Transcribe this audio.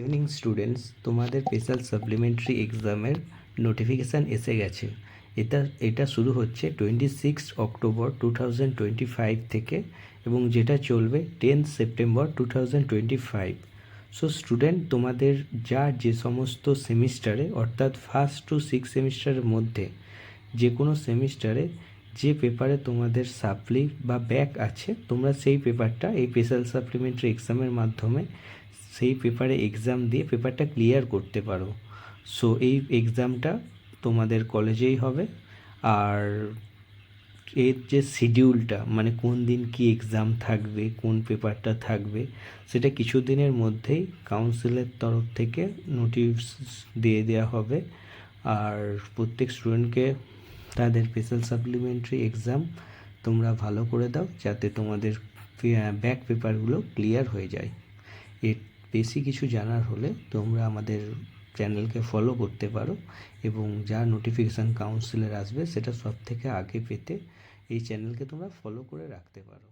Evening students, তোমাদের special supplementary এক্সামের notification এসে গেছে। এটা শুরু হচ্ছে 26 অক্টোবর 2025 থেকে এবং যেটা চলবে 10 সেপ্টেম্বর 2025। সো স্টুডেন্ট, তোমাদের যে সমস্ত সেমিস্টারে অর্থাৎ 1st to 6 সেমিস্টারের মধ্যে যে কোনো সেমিস্টারে যে পেপারে তোমাদের সাপ্লি বা ব্যাক আছে, তোমরা সেই পেপারটা এই স্পেশাল সাপ্লিমেন্টারি এক্সামের মাধ্যমে সেই পেপারে এক্সাম দিয়ে পেপারটা ক্লিয়ার করতে পারো। সো এই এক্সামটা তোমাদের কলেজেই হবে। আর এর যে শিডিউলটা, মানে কোন দিন কি এক্সাম থাকবে, কোন পেপারটা থাকবে, সেটা কিছু দিনের মধ্যেই কাউন্সিলের তরফ থেকে নোটিশ দিয়ে দেওয়া হবে। আর প্রত্যেক স্টুডেন্টকে তাদের স্পেশাল সাপ্লিমেন্টারি এক্সাম তোমরা ভালো করে দাও, যাতে তোমাদের ব্যাক পেপারগুলো ক্লিয়ার হয়ে যায়। এর বেশি কিছু জানার হলে তোমরা আমাদের চ্যানেলকে ফলো করতে পারো এবং যা নোটিফিকেশান কাউন্সিলের আসবে সেটা সব থেকে আগে পেতে এই চ্যানেলকে তোমরা ফলো করে রাখতে পারো।